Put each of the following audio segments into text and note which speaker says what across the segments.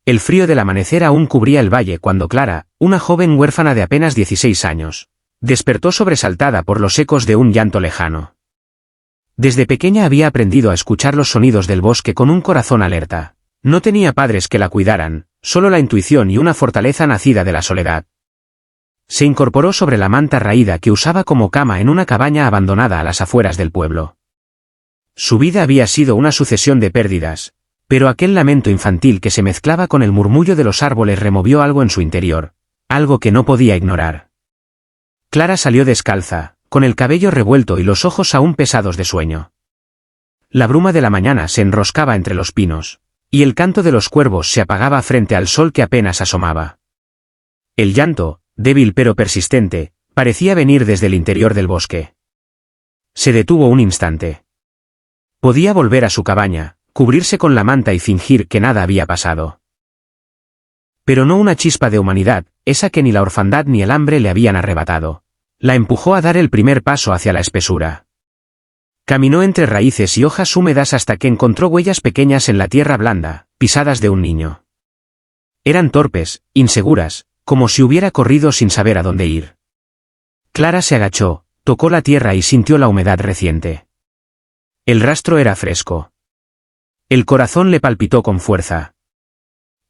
Speaker 1: El frío del amanecer aún cubría el valle cuando Clara, una joven huérfana de apenas 16 años, despertó sobresaltada por los ecos de un llanto lejano. Desde pequeña había aprendido a escuchar los sonidos del bosque con un corazón alerta. No tenía padres que la cuidaran, solo la intuición y una fortaleza nacida de la soledad. Se incorporó sobre la manta raída que usaba como cama en una cabaña abandonada a las afueras del pueblo. Su vida había sido una sucesión de pérdidas, pero aquel lamento infantil que se mezclaba con el murmullo de los árboles removió algo en su interior, algo que no podía ignorar. Clara salió descalza, con el cabello revuelto y los ojos aún pesados de sueño. La bruma de la mañana se enroscaba entre los pinos, y el canto de los cuervos se apagaba frente al sol que apenas asomaba. El llanto, débil pero persistente, parecía venir desde el interior del bosque. Se detuvo un instante. Podía volver a su cabaña, cubrirse con la manta y fingir que nada había pasado. Pero no una chispa de humanidad, esa que ni la orfandad ni el hambre le habían arrebatado. La empujó a dar el primer paso hacia la espesura. Caminó entre raíces y hojas húmedas hasta que encontró huellas pequeñas en la tierra blanda, pisadas de un niño. Eran torpes, inseguras, como si hubiera corrido sin saber a dónde ir. Clara se agachó, tocó la tierra y sintió la humedad reciente. El rastro era fresco. El corazón le palpitó con fuerza.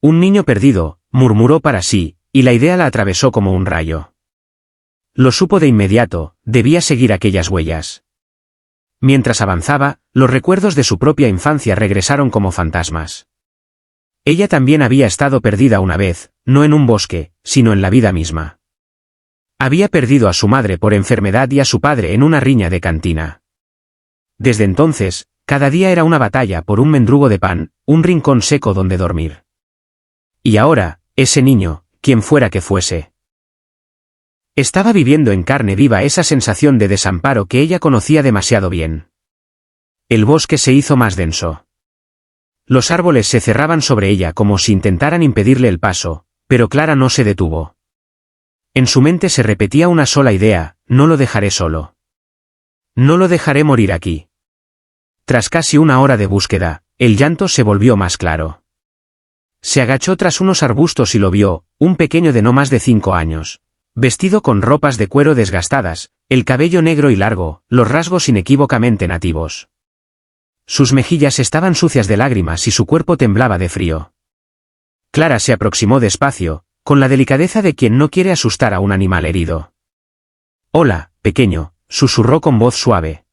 Speaker 1: Un niño perdido, murmuró para sí, y la idea la atravesó como un rayo. Lo supo de inmediato, debía seguir aquellas huellas. Mientras avanzaba, los recuerdos de su propia infancia regresaron como fantasmas. Ella también había estado perdida una vez, no en un bosque, sino en la vida misma. Había perdido a su madre por enfermedad y a su padre en una riña de cantina. Desde entonces, cada día era una batalla por un mendrugo de pan, un rincón seco donde dormir. Y ahora, ese niño, quien fuera que fuese, estaba viviendo en carne viva esa sensación de desamparo que ella conocía demasiado bien. El bosque se hizo más denso. Los árboles se cerraban sobre ella como si intentaran impedirle el paso, pero Clara no se detuvo. En su mente se repetía una sola idea: no lo dejaré solo. No lo dejaré morir aquí. Tras casi una hora de búsqueda, el llanto se volvió más claro. Se agachó tras unos arbustos y lo vio, un pequeño de no más de 5 años. Vestido con ropas de cuero desgastadas, el cabello negro y largo, los rasgos inequívocamente nativos. Sus mejillas estaban sucias de lágrimas y su cuerpo temblaba de frío. Clara se aproximó despacio, con la delicadeza de quien no quiere asustar a un animal herido. «Hola, pequeño», susurró con voz suave.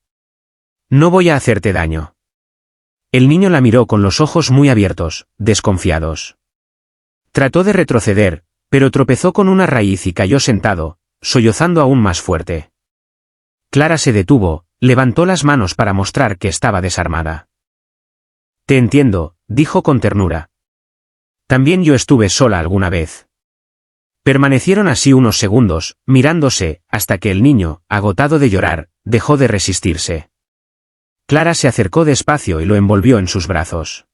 Speaker 1: «No voy a hacerte daño». El niño la miró con los ojos muy abiertos, desconfiados. Trató de retroceder, pero tropezó con una raíz y cayó sentado, sollozando aún más fuerte. Clara se detuvo, levantó las manos para mostrar que estaba desarmada. «Te entiendo», dijo con ternura. «También yo estuve sola alguna vez». Permanecieron así unos segundos, mirándose, hasta que el niño, agotado de llorar, dejó de resistirse. Clara se acercó despacio y lo envolvió en sus brazos.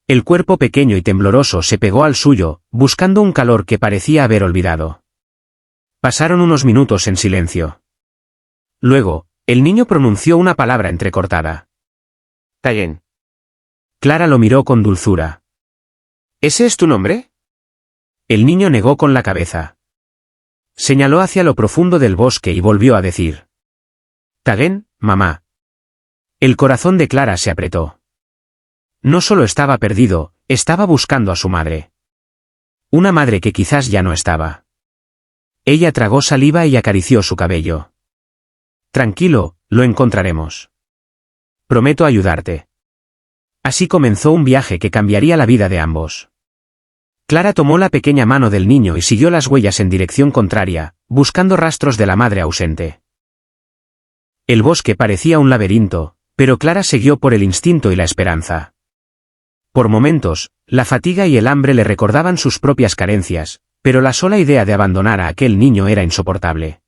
Speaker 1: El cuerpo pequeño y tembloroso se pegó al suyo, buscando un calor que parecía haber olvidado. Pasaron unos minutos en silencio. Luego, el niño pronunció una palabra entrecortada. «Tayen». Clara lo miró con dulzura. «¿Ese es tu nombre?». El niño negó con la cabeza. Señaló hacia lo profundo del bosque y volvió a decir: «Tagen, mamá». El corazón de Clara se apretó. No solo estaba perdido, estaba buscando a su madre. Una madre que quizás ya no estaba. Ella tragó saliva y acarició su cabello. «Tranquilo, lo encontraremos. Prometo ayudarte». Así comenzó un viaje que cambiaría la vida de ambos. Clara tomó la pequeña mano del niño y siguió las huellas en dirección contraria, buscando rastros de la madre ausente. El bosque parecía un laberinto, pero Clara siguió por el instinto y la esperanza. Por momentos, la fatiga y el hambre le recordaban sus propias carencias, pero la sola idea de abandonar a aquel niño era insoportable.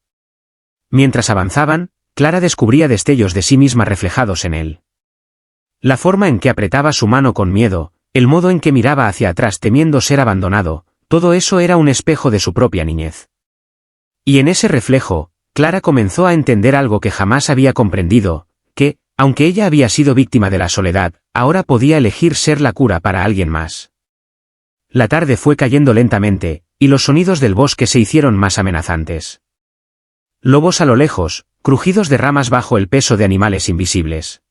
Speaker 1: Mientras avanzaban, Clara descubría destellos de sí misma reflejados en él. La forma en que apretaba su mano con miedo, el modo en que miraba hacia atrás temiendo ser abandonado, todo eso era un espejo de su propia niñez. Y en ese reflejo, Clara comenzó a entender algo que jamás había comprendido, que, aunque ella había sido víctima de la soledad, ahora podía elegir ser la cura para alguien más. La tarde fue cayendo lentamente, y los sonidos del bosque se hicieron más amenazantes. Lobos a lo lejos, crujidos de ramas bajo el peso de animales invisibles.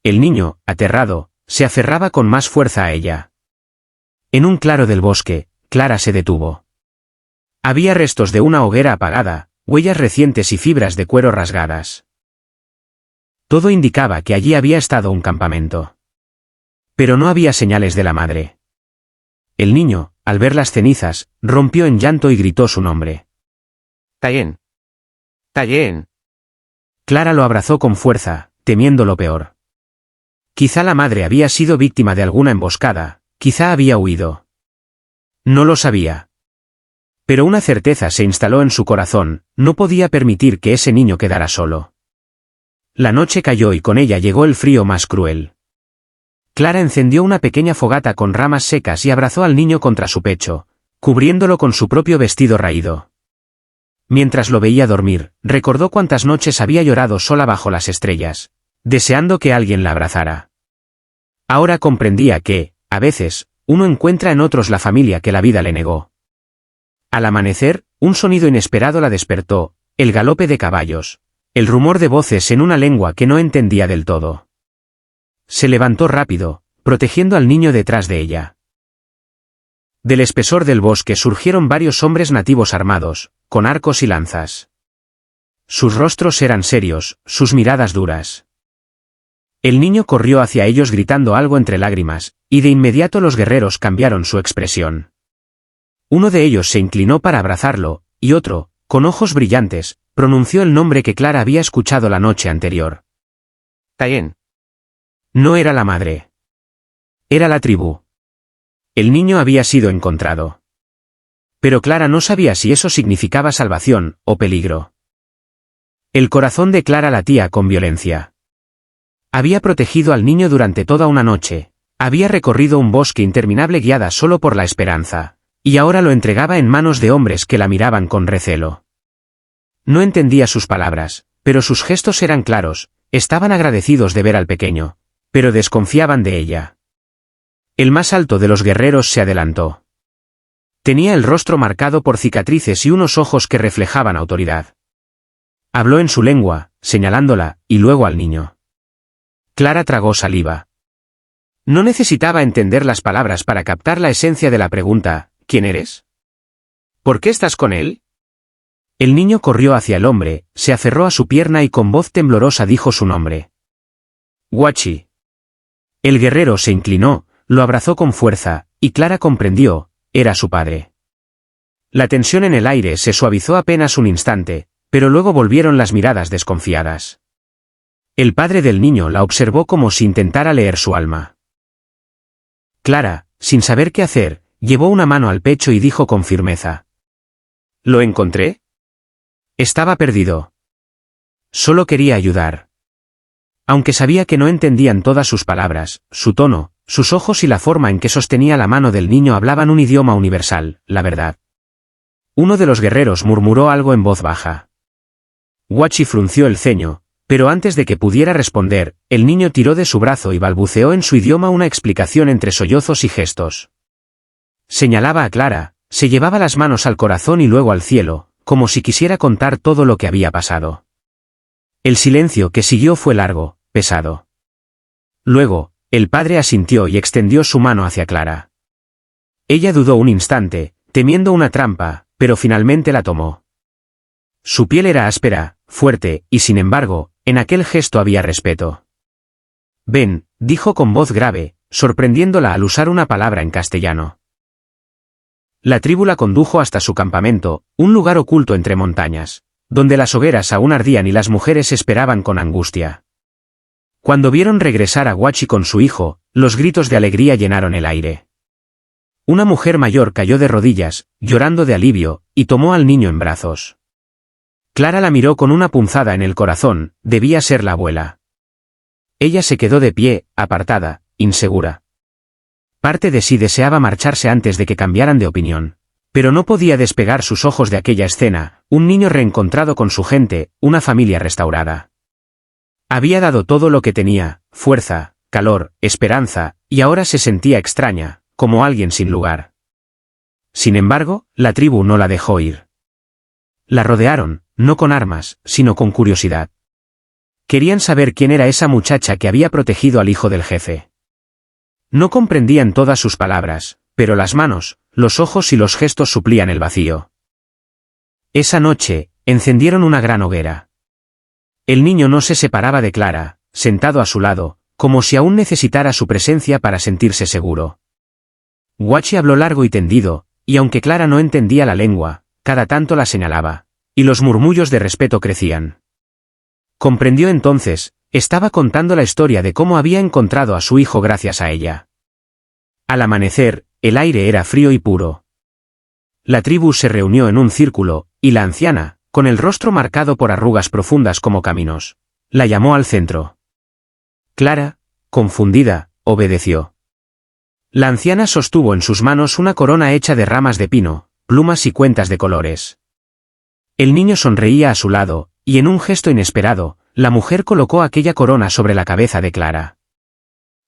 Speaker 1: El niño, aterrado, se aferraba con más fuerza a ella. En un claro del bosque, Clara se detuvo. Había restos de una hoguera apagada, huellas recientes y fibras de cuero rasgadas. Todo indicaba que allí había estado un campamento. Pero no había señales de la madre. El niño, al ver las cenizas, rompió en llanto y gritó su nombre.
Speaker 2: Tayen. Tayen.
Speaker 1: Clara lo abrazó con fuerza, temiendo lo peor. Quizá la madre había sido víctima de alguna emboscada, quizá había huido. No lo sabía. Pero una certeza se instaló en su corazón, no podía permitir que ese niño quedara solo. La noche cayó y con ella llegó el frío más cruel. Clara encendió una pequeña fogata con ramas secas y abrazó al niño contra su pecho, cubriéndolo con su propio vestido raído. Mientras lo veía dormir, recordó cuántas noches había llorado sola bajo las estrellas, deseando que alguien la abrazara. Ahora comprendía que, a veces, uno encuentra en otros la familia que la vida le negó. Al amanecer, un sonido inesperado la despertó, el galope de caballos, el rumor de voces en una lengua que no entendía del todo. Se levantó rápido, protegiendo al niño detrás de ella. Del espesor del bosque surgieron varios hombres nativos armados, con arcos y lanzas. Sus rostros eran serios, sus miradas duras. El niño corrió hacia ellos gritando algo entre lágrimas, y de inmediato los guerreros cambiaron su expresión. Uno de ellos se inclinó para abrazarlo, y otro, con ojos brillantes, pronunció el nombre que Clara había escuchado la noche anterior.
Speaker 2: Tayen.
Speaker 1: No era la madre. Era la tribu. El niño había sido encontrado. Pero Clara no sabía si eso significaba salvación o peligro. El corazón de Clara latía con violencia. Había protegido al niño durante toda una noche, había recorrido un bosque interminable guiada solo por la esperanza, y ahora lo entregaba en manos de hombres que la miraban con recelo. No entendía sus palabras, pero sus gestos eran claros, estaban agradecidos de ver al pequeño, pero desconfiaban de ella. El más alto de los guerreros se adelantó. Tenía el rostro marcado por cicatrices y unos ojos que reflejaban autoridad. Habló en su lengua, señalándola, y luego al niño. Clara tragó saliva. No necesitaba entender las palabras para captar la esencia de la pregunta, ¿quién eres? ¿Por qué estás con él? El niño corrió hacia el hombre, se aferró a su pierna y con voz temblorosa dijo su nombre. Guachi. El guerrero se inclinó, lo abrazó con fuerza, y Clara comprendió, era su padre. La tensión en el aire se suavizó apenas un instante, pero luego volvieron las miradas desconfiadas. El padre del niño la observó como si intentara leer su alma. Clara, sin saber qué hacer, llevó una mano al pecho y dijo con firmeza. ¿Lo encontré? Estaba perdido. Solo quería ayudar. Aunque sabía que no entendían todas sus palabras, su tono, sus ojos y la forma en que sostenía la mano del niño hablaban un idioma universal, la verdad. Uno de los guerreros murmuró algo en voz baja. Guachi frunció el ceño, pero antes de que pudiera responder, el niño tiró de su brazo y balbuceó en su idioma una explicación entre sollozos y gestos. Señalaba a Clara, se llevaba las manos al corazón y luego al cielo, como si quisiera contar todo lo que había pasado. El silencio que siguió fue largo, pesado. Luego, el padre asintió y extendió su mano hacia Clara. Ella dudó un instante, temiendo una trampa, pero finalmente la tomó. Su piel era áspera, fuerte, y sin embargo, en aquel gesto había respeto. Ven, dijo con voz grave, sorprendiéndola al usar una palabra en castellano. La tribu la condujo hasta su campamento, un lugar oculto entre montañas, donde las hogueras aún ardían y las mujeres esperaban con angustia. Cuando vieron regresar a Guachi con su hijo, los gritos de alegría llenaron el aire. Una mujer mayor cayó de rodillas, llorando de alivio, y tomó al niño en brazos. Clara la miró con una punzada en el corazón, debía ser la abuela. Ella se quedó de pie, apartada, insegura. Parte de sí deseaba marcharse antes de que cambiaran de opinión. Pero no podía despegar sus ojos de aquella escena, un niño reencontrado con su gente, una familia restaurada. Había dado todo lo que tenía, fuerza, calor, esperanza, y ahora se sentía extraña, como alguien sin lugar. Sin embargo, la tribu no la dejó ir. La rodearon, no con armas, sino con curiosidad. Querían saber quién era esa muchacha que había protegido al hijo del jefe. No comprendían todas sus palabras, pero las manos, los ojos y los gestos suplían el vacío. Esa noche, encendieron una gran hoguera. El niño no se separaba de Clara, sentado a su lado, como si aún necesitara su presencia para sentirse seguro. Guachi habló largo y tendido, y aunque Clara no entendía la lengua, cada tanto la señalaba, y los murmullos de respeto crecían. Comprendió entonces, estaba contando la historia de cómo había encontrado a su hijo gracias a ella. Al amanecer, el aire era frío y puro. La tribu se reunió en un círculo, y la anciana, con el rostro marcado por arrugas profundas como caminos, la llamó al centro. Clara, confundida, obedeció. La anciana sostuvo en sus manos una corona hecha de ramas de pino, plumas y cuentas de colores. El niño sonreía a su lado, y en un gesto inesperado, la mujer colocó aquella corona sobre la cabeza de Clara.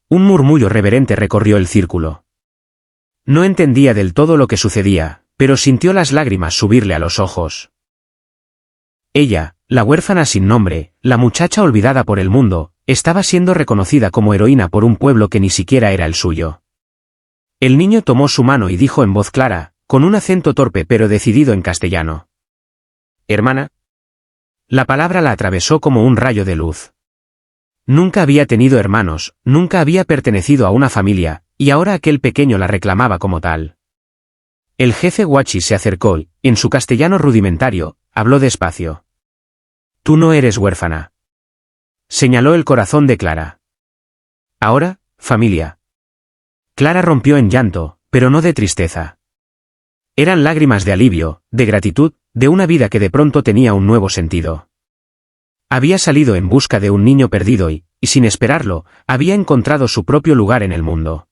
Speaker 1: Un murmullo reverente recorrió el círculo. No entendía del todo lo que sucedía, pero sintió las lágrimas subirle a los ojos. Ella, la huérfana sin nombre, la muchacha olvidada por el mundo, estaba siendo reconocida como heroína por un pueblo que ni siquiera era el suyo. El niño tomó su mano y dijo en voz clara, con un acento torpe pero decidido en castellano: «Hermana». La palabra la atravesó como un rayo de luz. Nunca había tenido hermanos, nunca había pertenecido a una familia, y ahora aquel pequeño la reclamaba como tal. El jefe Guachi se acercó y, en su castellano rudimentario, habló despacio. «Tú no eres huérfana». Señaló el corazón de Clara. «Ahora, familia». Clara rompió en llanto, pero no de tristeza. Eran lágrimas de alivio, de gratitud, de una vida que de pronto tenía un nuevo sentido. Había salido en busca de un niño perdido y, sin esperarlo, había encontrado su propio lugar en el mundo.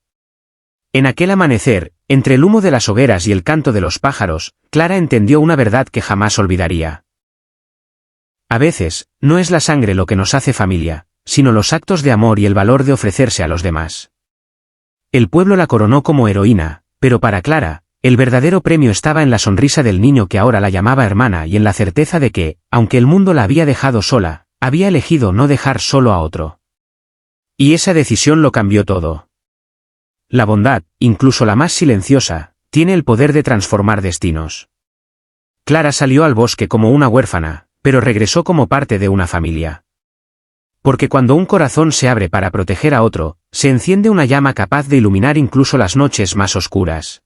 Speaker 1: En aquel amanecer, entre el humo de las hogueras y el canto de los pájaros, Clara entendió una verdad que jamás olvidaría. A veces, no es la sangre lo que nos hace familia, sino los actos de amor y el valor de ofrecerse a los demás. El pueblo la coronó como heroína, pero para Clara, el verdadero premio estaba en la sonrisa del niño que ahora la llamaba hermana y en la certeza de que, aunque el mundo la había dejado sola, había elegido no dejar solo a otro. Y esa decisión lo cambió todo. La bondad, incluso la más silenciosa, tiene el poder de transformar destinos. Clara salió al bosque como una huérfana, pero regresó como parte de una familia. Porque cuando un corazón se abre para proteger a otro, se enciende una llama capaz de iluminar incluso las noches más oscuras.